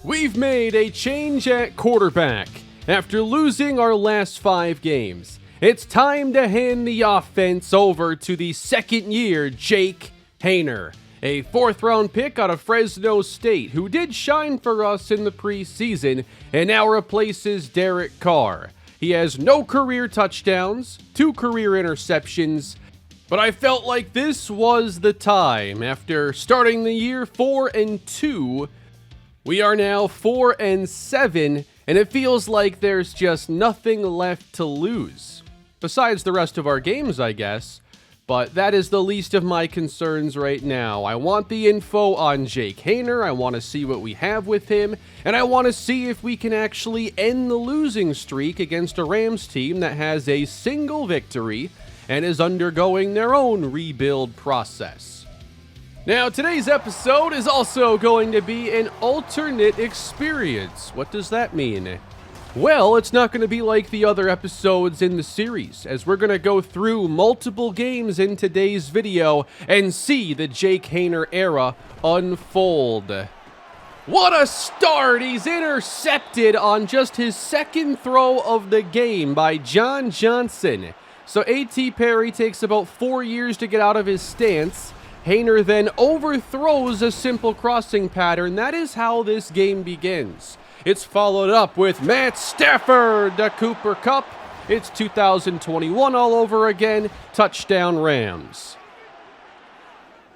We've made a change at quarterback. After losing our last 5 games, it's time to hand the offense over to the second-year Jake Haener, a 4th-round pick out of Fresno State who did shine for us in the preseason and now replaces Derek Carr. He has no career touchdowns, 2 career interceptions, but I felt like this was the time. After starting the year 4-2, we are now 4-7, and it feels like there's just nothing left to lose. Besides the rest of our games, I guess. But that is the least of my concerns right now. I want the info on Jake Haener, I want to see what we have with him, and I want to see if we can actually end the losing streak against a Rams team that has a single victory and is undergoing their own rebuild process. Now, today's episode is also going to be an alternate experience. What does that mean? Well, it's not going to be like the other episodes in the series, as we're going to go through multiple games in today's video and see the Jake Haener era unfold. What a start! He's intercepted on just his 2nd throw of the game by John Johnson. So A.T. Perry takes about 4 years to get out of his stance. Haener then overthrows a simple crossing pattern. That is how this game begins. It's followed up with Matt Stafford to Cooper Kupp. It's 2021 all over again. Touchdown Rams.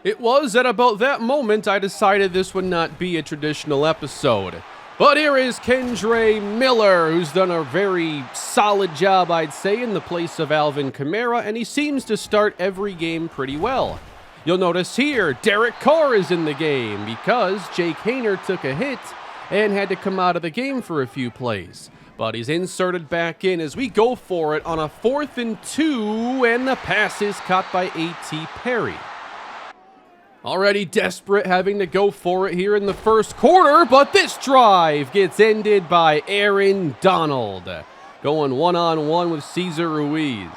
It was at about that moment I decided this would not be a traditional episode. But here is Kendre Miller, who's done a very solid job, I'd say, in the place of Alvin Kamara, and he seems to start every game pretty well. You'll notice here, Derek Carr is in the game because Jake Haener took a hit and had to come out of the game for a few plays. But he's inserted back in as we go for it on a 4th-2, and the pass is caught by A.T. Perry. Already desperate having to go for it here in the first quarter, but this drive gets ended by Aaron Donald, going one-on-one with Cesar Ruiz.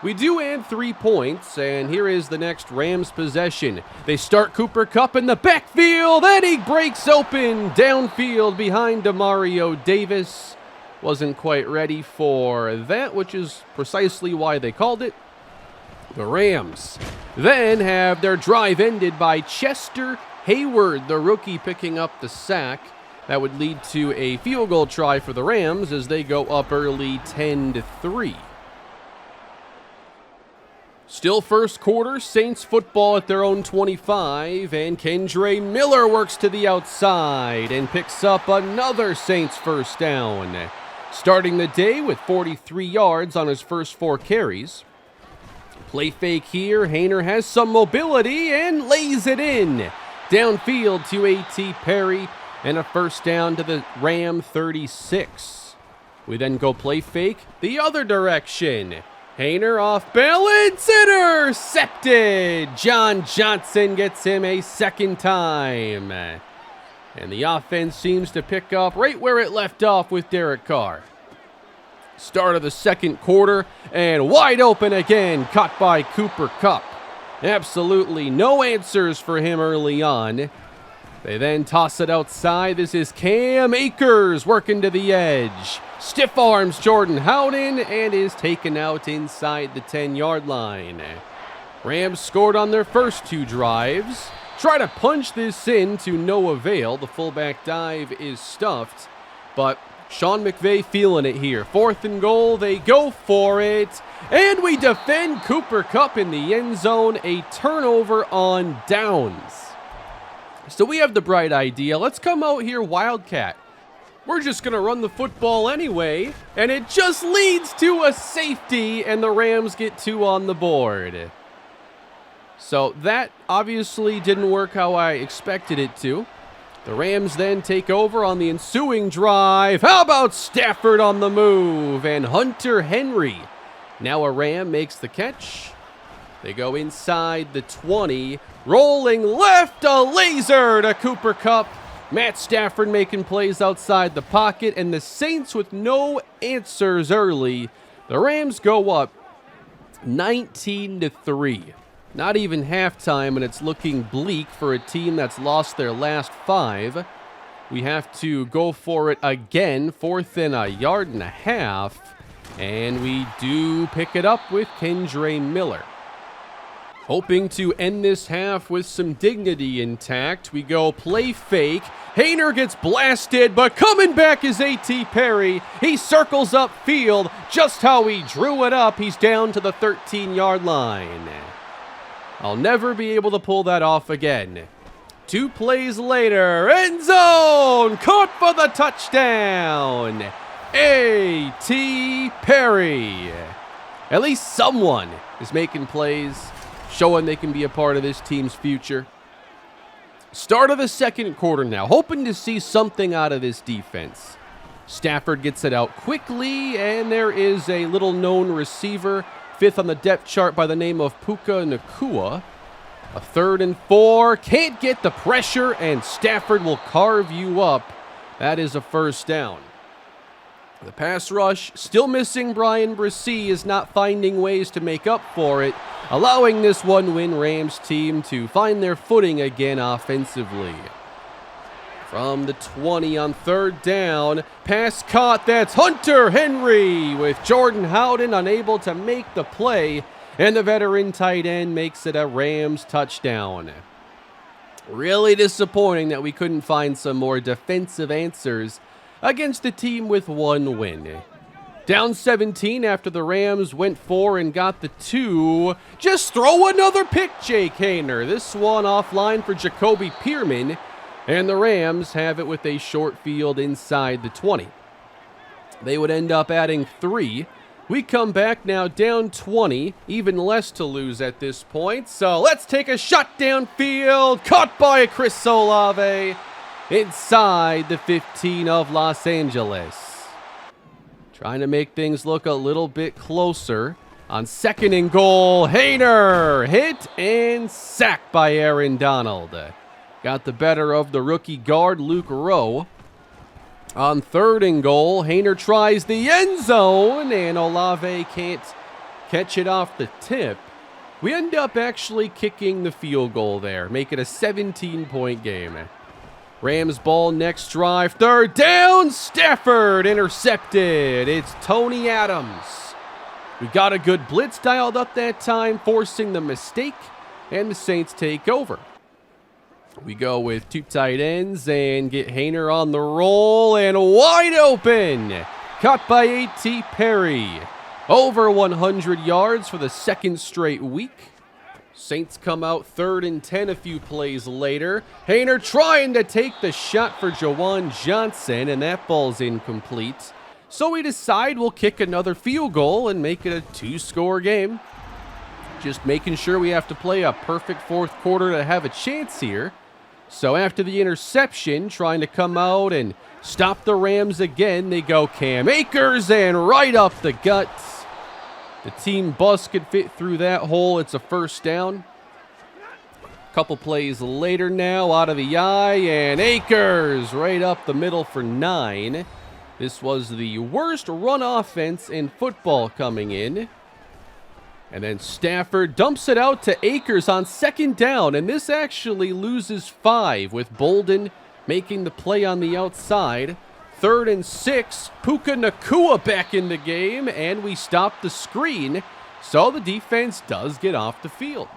We do add 3 points, and here is the next Rams possession. They start Cooper Kupp in the backfield, and he breaks open downfield behind Demario Davis. Wasn't quite ready for that, which is precisely why they called it. The Rams then have their drive ended by Chester Hayward, the rookie, picking up the sack. That would lead to a field goal try for the Rams as they go up early 10-3. Still first quarter, Saints football at their own 25, and Kendre Miller works to the outside and picks up another Saints first down. Starting the day with 43 yards on his first 4 carries. Play fake here, Haener has some mobility and lays it in. Downfield to A.T. Perry and a first down to the Ram 36. We then go play fake the other direction. Haener off balance, intercepted! John Johnson gets him a second time. And the offense seems to pick up right where it left off with Derek Carr. Start of the second quarter, and wide open again, caught by Cooper Kupp. Absolutely no answers for him early on. They then toss it outside. This is Cam Akers working to the edge. Stiff arms Jordan Howden and is taken out inside the 10-yard line. Rams scored on their first 2 drives. Try to punch this in to no avail. The fullback dive is stuffed, but Sean McVay feeling it here. 4th and goal, they go for it, and we defend Cooper Kupp in the end zone. A turnover on downs. So we have the bright idea. Let's come out here Wildcat. We're just going to run the football anyway, and it just leads to a safety, and the Rams get 2 on the board. So that obviously didn't work how I expected it to. The Rams then take over on the ensuing drive. How about Stafford on the move? And Hunter Henry, now a Ram, makes the catch. They go inside the 20. Rolling left, a laser to Cooper Kupp. Matt Stafford making plays outside the pocket, and the Saints with no answers early. The Rams go up 19-3. Not even halftime, and it's looking bleak for a team that's lost their last 5. We have to go for it again, 4th and a yard and a half. And we do pick it up with Kendre Miller. Hoping to end this half with some dignity intact, we go play fake. Haener gets blasted, but coming back is A.T. Perry. He circles upfield just how he drew it up. He's down to the 13-yard line. I'll never be able to pull that off again. 2 plays later, end zone, caught for the touchdown. A.T. Perry. At least someone is making plays, showing they can be a part of this team's future. Start of the second quarter now, hoping to see something out of this defense. Stafford gets it out quickly, and there is a little-known receiver, 5th on the depth chart by the name of Puka Nacua. A 3rd and 4, can't get the pressure, and Stafford will carve you up. That is a first down. The pass rush, still missing Brian Bresee, is not finding ways to make up for it, allowing this one-win Rams team to find their footing again offensively. From the 20 on 3rd down, pass caught, that's Hunter Henry with Jordan Howden unable to make the play, and the veteran tight end makes it a Rams touchdown. Really disappointing that we couldn't find some more defensive answers against a team with 1 win. Down 17 after the Rams went 4 and got the 2. Just throw another pick, Jake Haener. This one offline for Jacoby Pearman. And the Rams have it with a short field inside the 20. They would end up adding 3. We come back now down 20, even less to lose at this point. So let's take a shot downfield, caught by Chris Olave inside the 15 of Los Angeles. Trying to make things look a little bit closer. On 2nd and goal, Haener hit and sacked by Aaron Donald. Got the better of the rookie guard, Luke Rowe. On 3rd and goal, Haener tries the end zone, and Olave can't catch it off the tip. We end up actually kicking the field goal there, make it a 17-point game. Rams ball next drive, 3rd down, Stafford intercepted. It's Tony Adams. We got a good blitz dialed up that time, forcing the mistake, and the Saints take over. We go with 2 tight ends and get Haener on the roll and wide open. Caught by A.T. Perry. Over 100 yards for the 2nd straight week. Saints come out 3rd and 10 a few plays later. Haener trying to take the shot for Juwan Johnson, and that ball's incomplete. So we decide we'll kick another field goal and make it a 2-score game. Just making sure we have to play a perfect 4th quarter to have a chance here. So after the interception, trying to come out and stop the Rams again, they go Cam Akers and right up the gut. The team bus could fit through that hole. It's a first down. Couple plays later now, out of the eye, and Akers right up the middle for 9. This was the worst run offense in football coming in. And then Stafford dumps it out to Akers on 2nd down, and this actually loses 5 with Bolden making the play on the outside. 3rd and 6, Puka Nacua back in the game, and we stop the screen, so the defense does get off the field.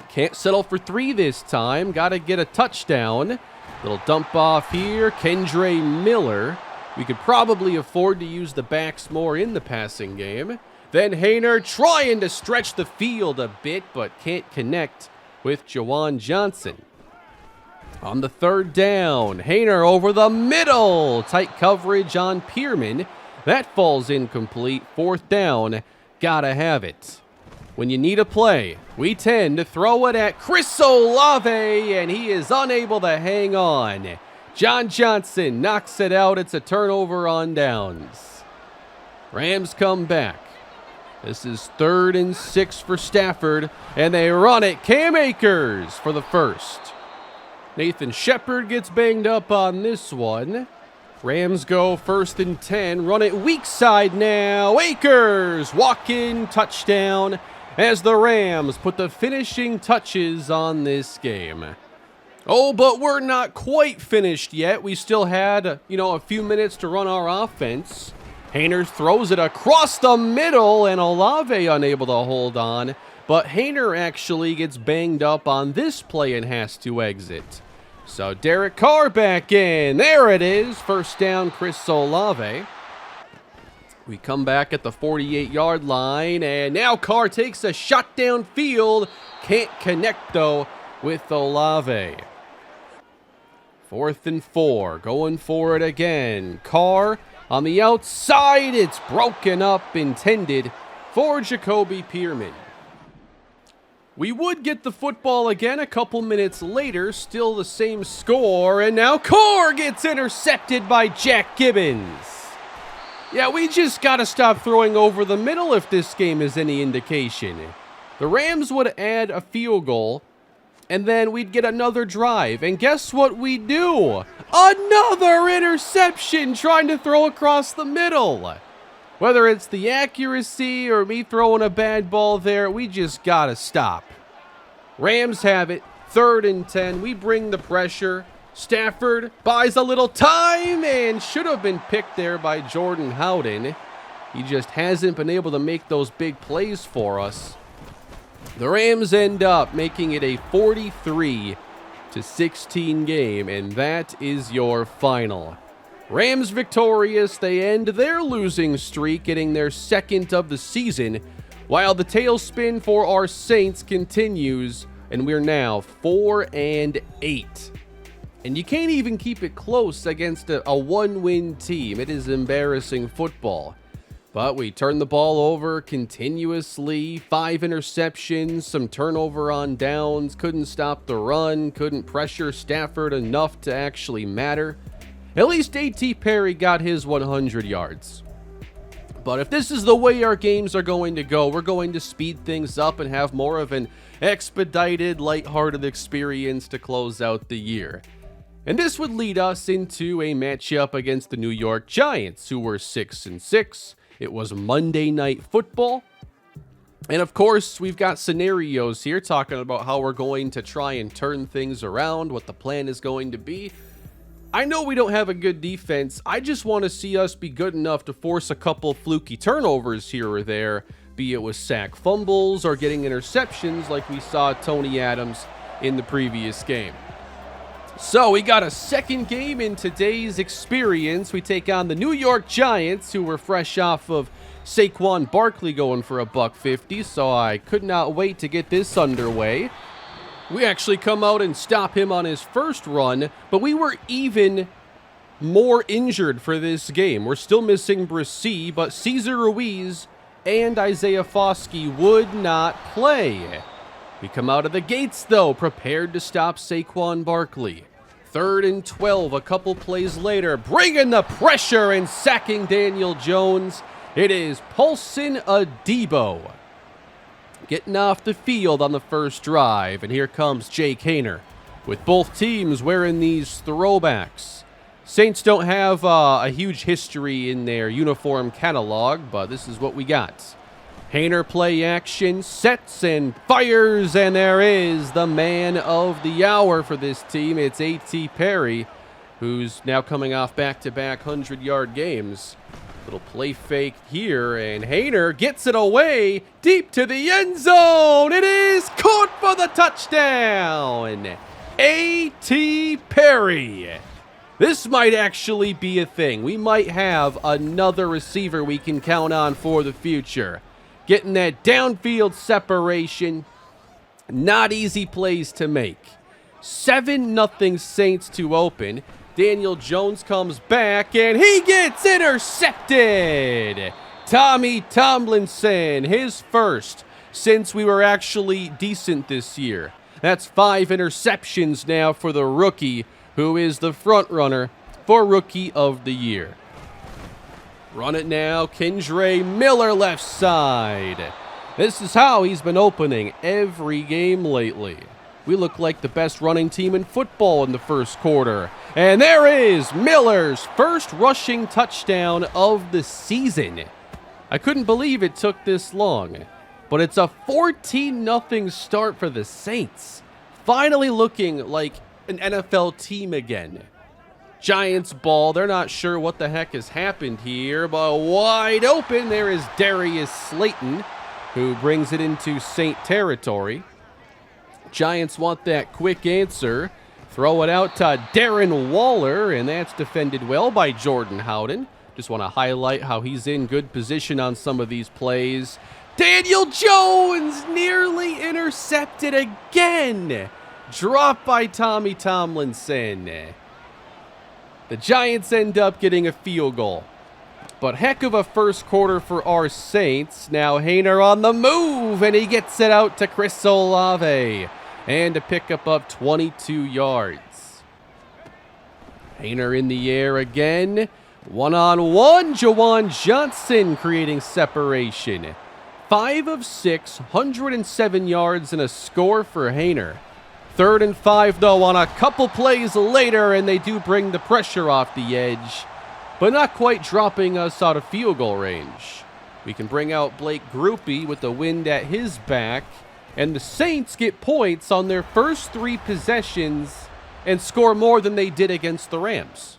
Can't settle for 3 this time, got to get a touchdown. Little dump off here, Kendre Miller. We could probably afford to use the backs more in the passing game. Then Haener trying to stretch the field a bit, but can't connect with Juwan Johnson. On the 3rd down, Haener over the middle. Tight coverage on Pearman. That falls incomplete. 4th down, gotta have it. When you need a play, we tend to throw it at Chris Olave, and he is unable to hang on. John Johnson knocks it out. It's a turnover on downs. Rams come back. This is 3rd and 6 for Stafford, and they run it. Cam Akers for the first. Nathan Shepard gets banged up on this one. Rams go 1st and 10, run it weak side now. Akers, walk-in touchdown as the Rams put the finishing touches on this game. Oh, but we're not quite finished yet. We still had, a few minutes to run our offense. Haener throws it across the middle, and Olave unable to hold on. But Haener actually gets banged up on this play and has to exit. So Derek Carr back in. There it is. First down, Chris Olave. We come back at the 48-yard line, and now Carr takes a shot downfield. Can't connect, though, with Olave. 4th and 4, going for it again. Carr on the outside. It's broken up, intended for Jacoby Pearman. We would get the football again a couple minutes later, still the same score, and now Carr gets intercepted by Jack Gibbons. Yeah, we just got to stop throwing over the middle if this game is any indication. The Rams would add a field goal, and then we'd get another drive. And guess what we do? Another interception trying to throw across the middle. Whether it's the accuracy or me throwing a bad ball there, we just got to stop. Rams have it, 3rd and 10. We bring the pressure. Stafford buys a little time and should have been picked there by Jordan Howden. He just hasn't been able to make those big plays for us. The Rams end up making it a 43-16 game, and that is your final. Rams victorious. They end their losing streak, getting their 2nd of the season, while the tailspin for our Saints continues, and we're now 4-8. And you can't even keep it close against a one-win team. It is embarrassing football. But we turn the ball over continuously. 5 interceptions, some turnover on downs. Couldn't stop the run. Couldn't pressure Stafford enough to actually matter. At least A.T. Perry got his 100 yards. But if this is the way our games are going to go, we're going to speed things up and have more of an expedited, lighthearted experience to close out the year. And this would lead us into a matchup against the New York Giants, who were 6-6. It was Monday Night Football. And of course, we've got scenarios here talking about how we're going to try and turn things around, what the plan is going to be. I know we don't have a good defense. I just want to see us be good enough to force a couple fluky turnovers here or there, be it with sack fumbles or getting interceptions like we saw Tony Adams in the previous game. So we got a second game in today's experience. We take on the New York Giants, who were fresh off of Saquon Barkley going for $150, so I could not wait to get this underway. We actually come out and stop him on his first run, but we were even more injured for this game. We're still missing Brissy, but Cesar Ruiz and Isaiah Foskey would not play. We come out of the gates, though, prepared to stop Saquon Barkley. 3rd and 12, a couple plays later, bringing the pressure and sacking Daniel Jones. It is Paulson Adebo getting off the field on the first drive, and here comes Jake Haener with both teams wearing these throwbacks. Saints don't have a huge history in their uniform catalog, but this is what we got. Haener play action, sets and fires, and there is the man of the hour for this team. It's A.T. Perry, who's now coming off back-to-back 100-yard games. Little play fake here, and Haener gets it away deep to the end zone. It is caught for the touchdown. A.T. Perry. This might actually be a thing. We might have another receiver we can count on for the future. Getting that downfield separation. Not easy plays to make. 7-0 Saints to open. Daniel Jones comes back, and he gets intercepted. Tommy Tomlinson, his first since we were actually decent this year. That's 5 interceptions now for the rookie, who is the front runner for Rookie of the Year. Run it now, Kendre Miller left side. This is how he's been opening every game lately. We look like the best running team in football in the first quarter. And there is Miller's first rushing touchdown of the season. I couldn't believe it took this long, but it's a 14-0 start for the Saints. Finally looking like an NFL team again. Giants ball. They're not sure what the heck has happened here, but wide open. There is Darius Slayton, who brings it into Saint territory. Giants want that quick answer. Throw it out to Darren Waller, and that's defended well by Jordan Howden. Just want to highlight how he's in good position on some of these plays. Daniel Jones nearly intercepted again. Dropped by Tommy Tomlinson. The Giants end up getting a field goal. But heck of a first quarter for our Saints. Now Haener on the move, and he gets it out to Chris Olave. And a pickup of 22 yards. Haener in the air again. One-on-one, Jawan Johnson creating separation. 5 of 6, 107 yards and a score for Haener. 3rd and 5, though, on a couple plays later, and they do bring the pressure off the edge, but not quite dropping us out of field goal range. We can bring out Blake Grupe with the wind at his back, and the Saints get points on their first 3 possessions and score more than they did against the Rams.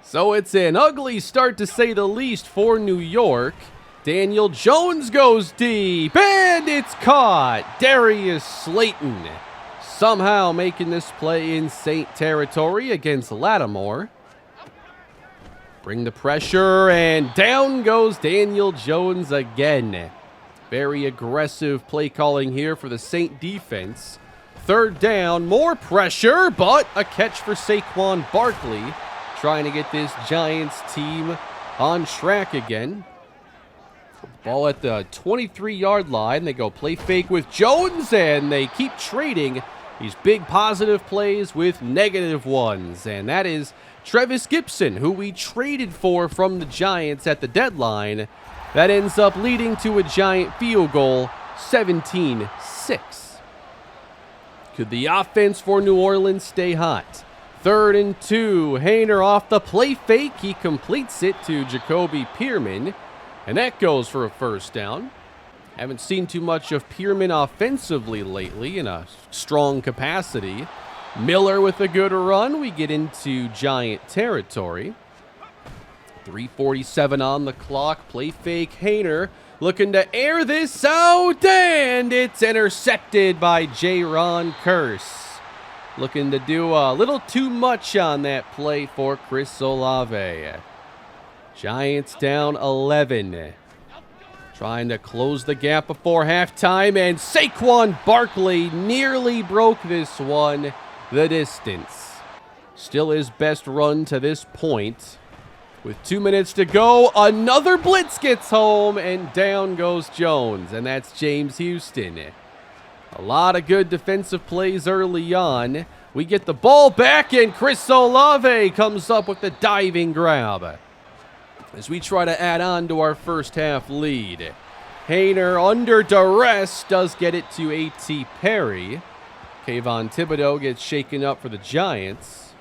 So it's an ugly start, to say the least, for New York. Daniel Jones goes deep, and it's caught. Darius Slayton somehow making this play in Saint territory against Lattimore. Bring the pressure, and down goes Daniel Jones again. Very aggressive play calling here for the Saint defense. 3rd down, more pressure, but a catch for Saquon Barkley, trying to get this Giants team on track again. Ball at the 23-yard line. They go play fake with Jones, and they keep trading these big positive plays with negative ones. And that is Trevis Gibson, who we traded for from the Giants at the deadline. That ends up leading to a Giant field goal, 17-6. Could the offense for New Orleans stay hot? 3rd and 2. Haener off the play fake. He completes it to Jacoby Pearman, and that goes for a first down. Haven't seen too much of Pearman offensively lately in a strong capacity. Miller with a good run. We get into Giant territory. 3:47 on the clock. Play fake. Haener looking to air this out, and it's intercepted by Jaron Kearse. Looking to do a little too much on that play for Chris Olave. Giants down 11. Trying to close the gap before halftime, and Saquon Barkley nearly broke this one the distance. Still his best run to this point. With 2 minutes to go, another blitz gets home, and down goes Jones, and that's James Houston. A lot of good defensive plays early on. We get the ball back, and Chris Olave comes up with the diving grab as we try to add on to our first half lead. Haener, under duress, does get it to A.T. Perry. Kayvon Thibodeau gets shaken up for the Giants.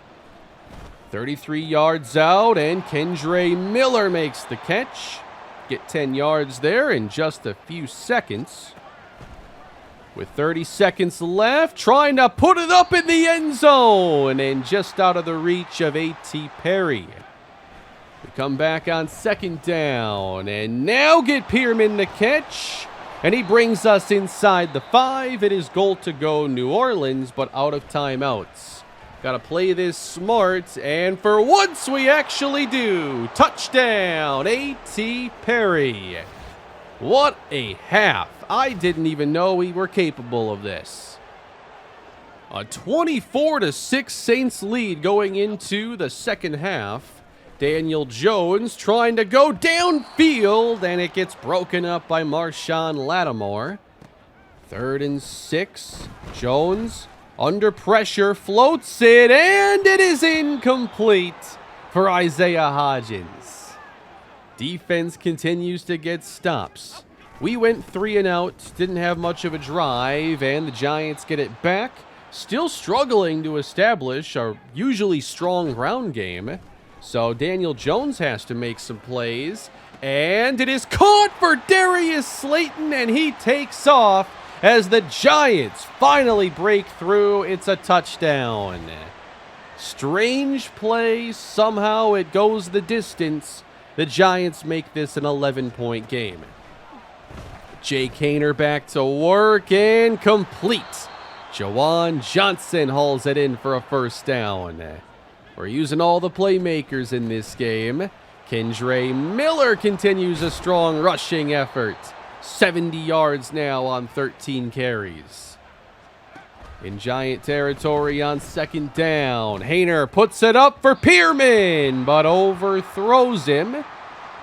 33 yards out, and Kendre Miller makes the catch. Get 10 yards there in just a few seconds. With 30 seconds left, trying to put it up in the end zone, and just out of the reach of A.T. Perry. We come back on 2nd down, and now get Pearman the catch, and he brings us inside the 5. It is goal to go New Orleans, but out of timeouts. Got to play this smart, and for once we actually do. Touchdown, A.T. Perry. What a half. I didn't even know we were capable of this. A 24-6 Saints lead going into the second half. Daniel Jones trying to go downfield, and it gets broken up by Marshawn Lattimore. 3rd and 6. Jones under pressure, floats it, and it is incomplete for Isaiah Hodgins. Defense continues to get stops. We went 3 and out, didn't have much of a drive, and the Giants get it back. Still struggling to establish a usually strong ground game. So Daniel Jones has to make some plays, and it is caught for Darius Slayton, and he takes off as the Giants finally break through. It's a touchdown. Strange play. Somehow it goes the distance. The Giants make this an 11-point game. Jake Haener back to work and complete. Juwan Johnson hauls it in for a first down. We're using all the playmakers in this game. Kendre Miller continues a strong rushing effort. 70 yards now on 13 carries. In Giant territory on second down. Haener puts it up for Pearman, but overthrows him.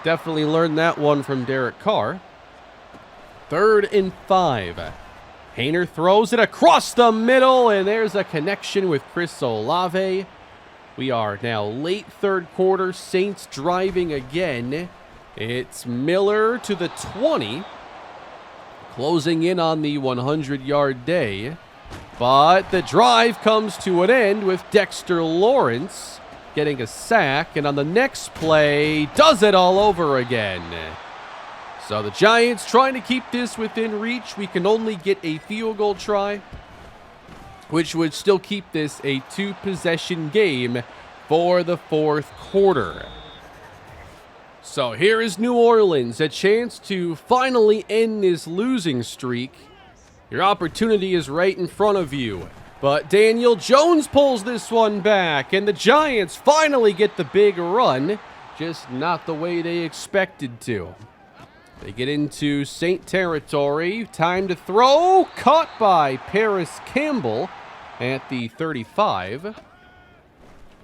Definitely learned that one from Derek Carr. 3rd and 5. Haener throws it across the middle, and there's a connection with Chris Olave. We are now late third quarter. Saints driving again. It's Miller to the 20. Closing in on the 100-yard day. But the drive comes to an end with Dexter Lawrence getting a sack. And on the next play, does it all over again. So the Giants trying to keep this within reach. We can only get a field goal try, which would still keep this a 2-possession game for the fourth quarter. So here is New Orleans, a chance to finally end this losing streak. Your opportunity is right in front of you. But Daniel Jones pulls this one back, and the Giants finally get the big run, just not the way they expected to. They get into Saint territory. Time to throw. Caught by Paris Campbell at the 35.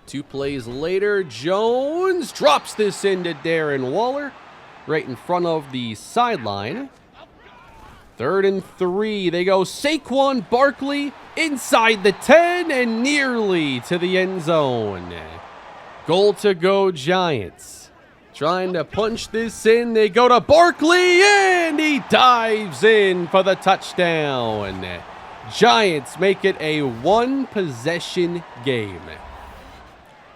2 plays later, Jones drops this into Darren Waller right in front of the sideline. 3rd and 3. They go Saquon Barkley inside the 10 and nearly to the end zone. Goal to go, Giants. Trying to punch this in. They go to Barkley, and he dives in for the touchdown. Giants make it a 1-possession game.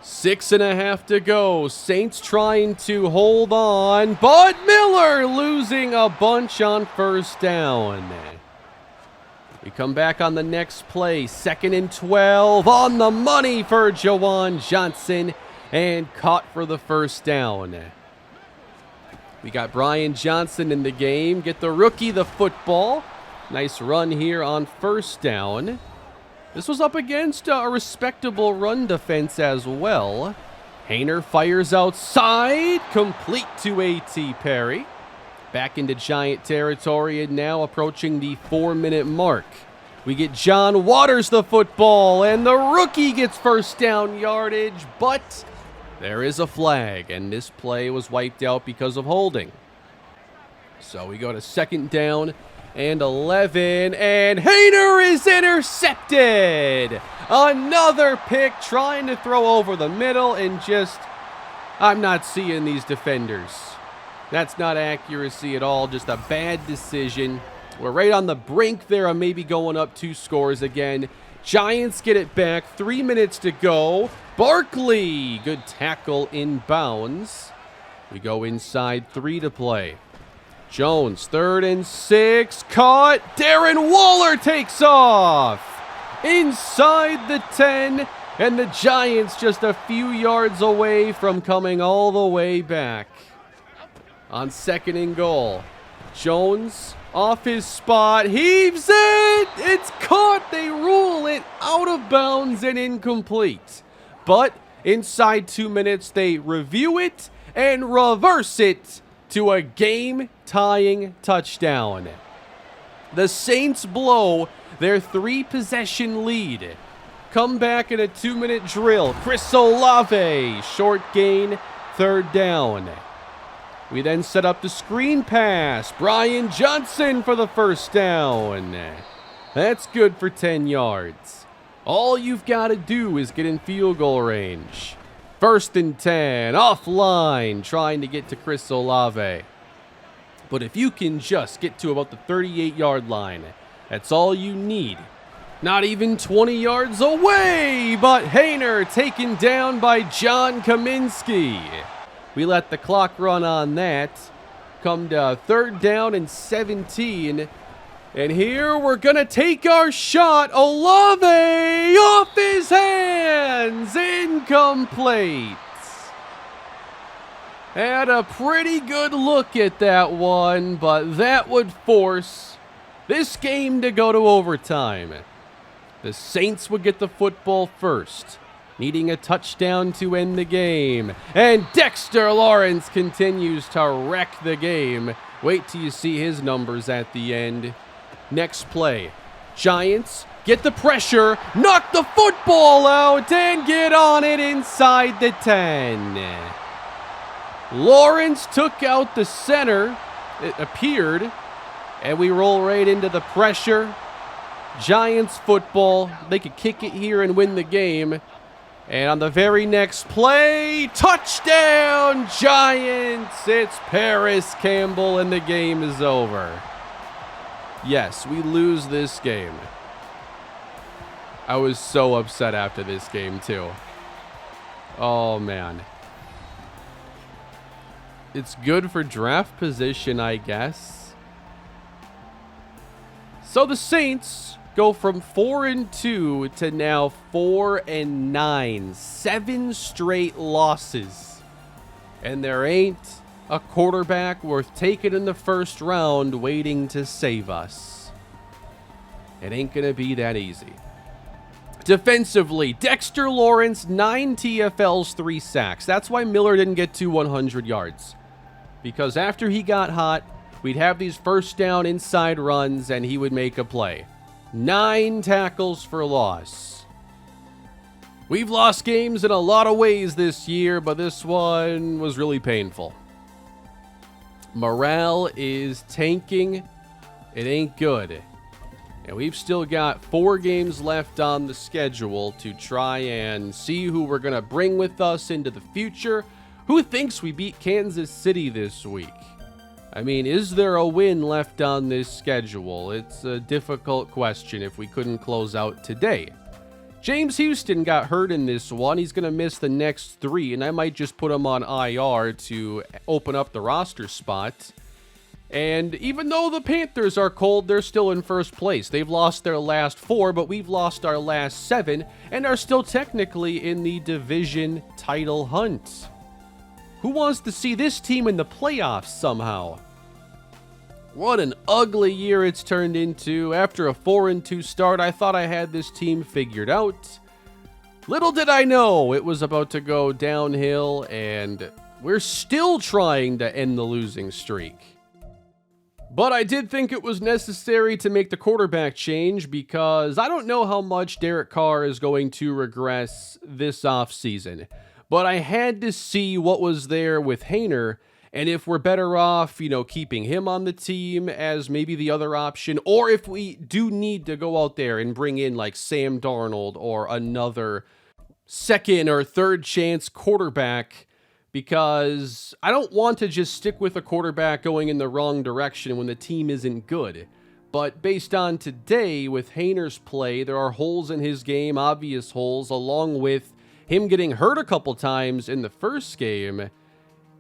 6.5 to go. Saints trying to hold on, but Miller losing a bunch on first down. We come back on the next play. 2nd and 12 on the money for Juwan Johnson, and caught for the first down. We got Brian Johnson in the game. Get the rookie the football. Nice run here on first down. This was up against a respectable run defense as well. Haener fires outside. Complete to A.T. Perry. Back into Giant territory and now approaching the 4-minute mark. We get John Waters the football, and the rookie gets first down yardage, but there is a flag, and this play was wiped out because of holding. So we go to 2nd down and 11, and Haener is intercepted. Another pick, trying to throw over the middle, and just, I'm not seeing these defenders. That's not accuracy at all, just a bad decision. We're right on the brink there of maybe going up 2 scores again. Giants get it back, 3 minutes to go. Barkley, good tackle in bounds. We go inside 3 to play. Jones, 3rd and 6, caught. Darren Waller takes off inside the 10, and the Giants just a few yards away from coming all the way back. On 2nd and goal, Jones off his spot, heaves it. It's caught. They rule it out of bounds and incomplete. But inside 2 minutes, they review it and reverse it to a game-tying touchdown. The Saints blow their 3-possession lead. Come back in a 2-minute drill. Chris Olave, short gain, 3rd down. We then set up the screen pass. Brian Johnson for the first down. That's good for 10 yards. All you've got to do is get in field goal range. 1st and 10, offline, trying to get to Chris Olave. But if you can just get to about the 38-yard line, that's all you need. Not even 20 yards away, but Haener taken down by John Kaminsky. We let the clock run on that. Come to 3rd down and 17. And here we're going to take our shot. Olave off his hands. Incomplete. Had a pretty good look at that one, but that would force this game to go to overtime. The Saints would get the football first, needing a touchdown to end the game. And Dexter Lawrence continues to wreck the game. Wait till you see his numbers at the end. Next play. Giants get the pressure, knock the football out, and get on it inside the 10. Lawrence took out the center, it appeared, and we roll right into the pressure. Giants football. They could kick it here and win the game. And on the very next play, touchdown Giants! It's Paris Campbell and the game is over. Yes, we lose this game. I was so upset after this game too. Oh man. It's good for draft position, I guess. So the Saints go from 4-2 to now 4-9. 7 straight losses. And there ain't a quarterback worth taking in the first round waiting to save us. It ain't gonna be that easy. Defensively, Dexter Lawrence, 9 TFLs, 3 sacks. That's why Miller didn't get to 100 yards. Because after he got hot, we'd have these first down inside runs and he would make a play. 9 tackles for loss. We've lost games in a lot of ways this year, but this one was really painful. Morale is tanking. It ain't good. And we've still got 4 games left on the schedule to try and see who we're going to bring with us into the future. Who thinks we beat Kansas City this week? I mean, is there a win left on this schedule? It's a difficult question if we couldn't close out today. James Houston got hurt in this one. He's going to miss the next 3, and I might just put him on IR to open up the roster spot. And even though the Panthers are cold, they're still in first place. They've lost their last 4, but we've lost our last 7 and are still technically in the division title hunt. Who wants to see this team in the playoffs somehow? What an ugly year it's turned into. After a 4-2 start, I thought I had this team figured out. Little did I know it was about to go downhill, and we're still trying to end the losing streak. But I did think it was necessary to make the quarterback change because I don't know how much Derek Carr is going to regress this offseason. But I had to see what was there with Haener and if we're better off, keeping him on the team as maybe the other option, or if we do need to go out there and bring in like Sam Darnold or another second or third chance quarterback, because I don't want to just stick with a quarterback going in the wrong direction when the team isn't good. But based on today with Haener's play, there are holes in his game, obvious holes, along with him getting hurt a couple times in the first game.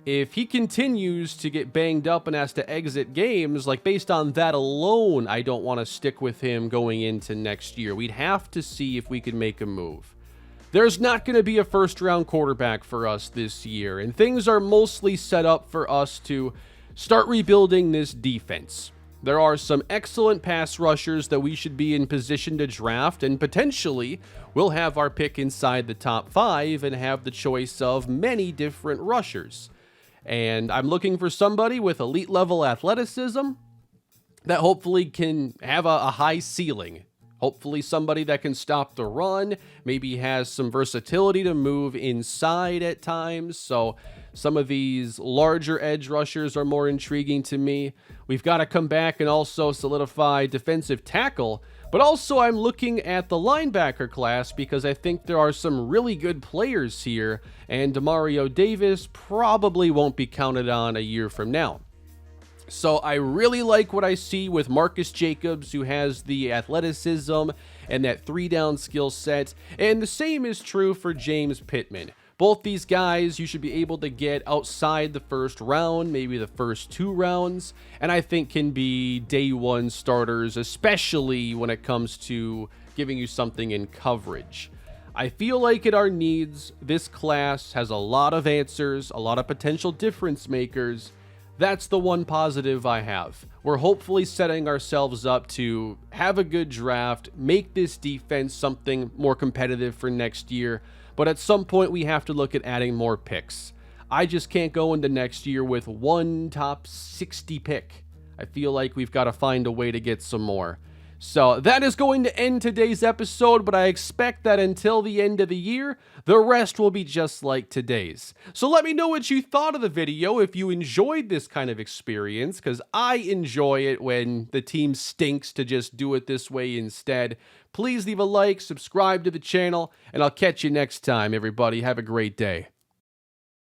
If he continues to get banged up and has to exit games, like based on that alone, I don't want to stick with him going into next year. We'd have to see if we could make a move. There's not going to be a first-round quarterback for us this year, and things are mostly set up for us to start rebuilding this defense. There are some excellent pass rushers that we should be in position to draft, and potentially we'll have our pick inside the top 5 and have the choice of many different rushers. And I'm looking for somebody with elite level athleticism that hopefully can have a high ceiling. Hopefully somebody that can stop the run, maybe has some versatility to move inside at times. So some of these larger edge rushers are more intriguing to me. We've got to come back and also solidify defensive tackle. But also I'm looking at the linebacker class because I think there are some really good players here, and Demario Davis probably won't be counted on a year from now. So I really like what I see with Marcus Jacobs, who has the athleticism and that 3-down skill set, and the same is true for James Pittman. Both these guys you should be able to get outside the first round, maybe the first 2 rounds, and I think can be day 1 starters, especially when it comes to giving you something in coverage. I feel like at our needs, this class has a lot of answers, a lot of potential difference makers. That's the one positive I have. We're hopefully setting ourselves up to have a good draft, make this defense something more competitive for next year, but at some point we have to look at adding more picks. I just can't go into next year with one top 60 pick. I feel like we've got to find a way to get some more. So that is going to end today's episode, but I expect that until the end of the year, the rest will be just like today's. So let me know what you thought of the video, if you enjoyed this kind of experience, because I enjoy it when the team stinks to just do it this way instead. Please leave a like, subscribe to the channel, and I'll catch you next time, everybody. Have a great day.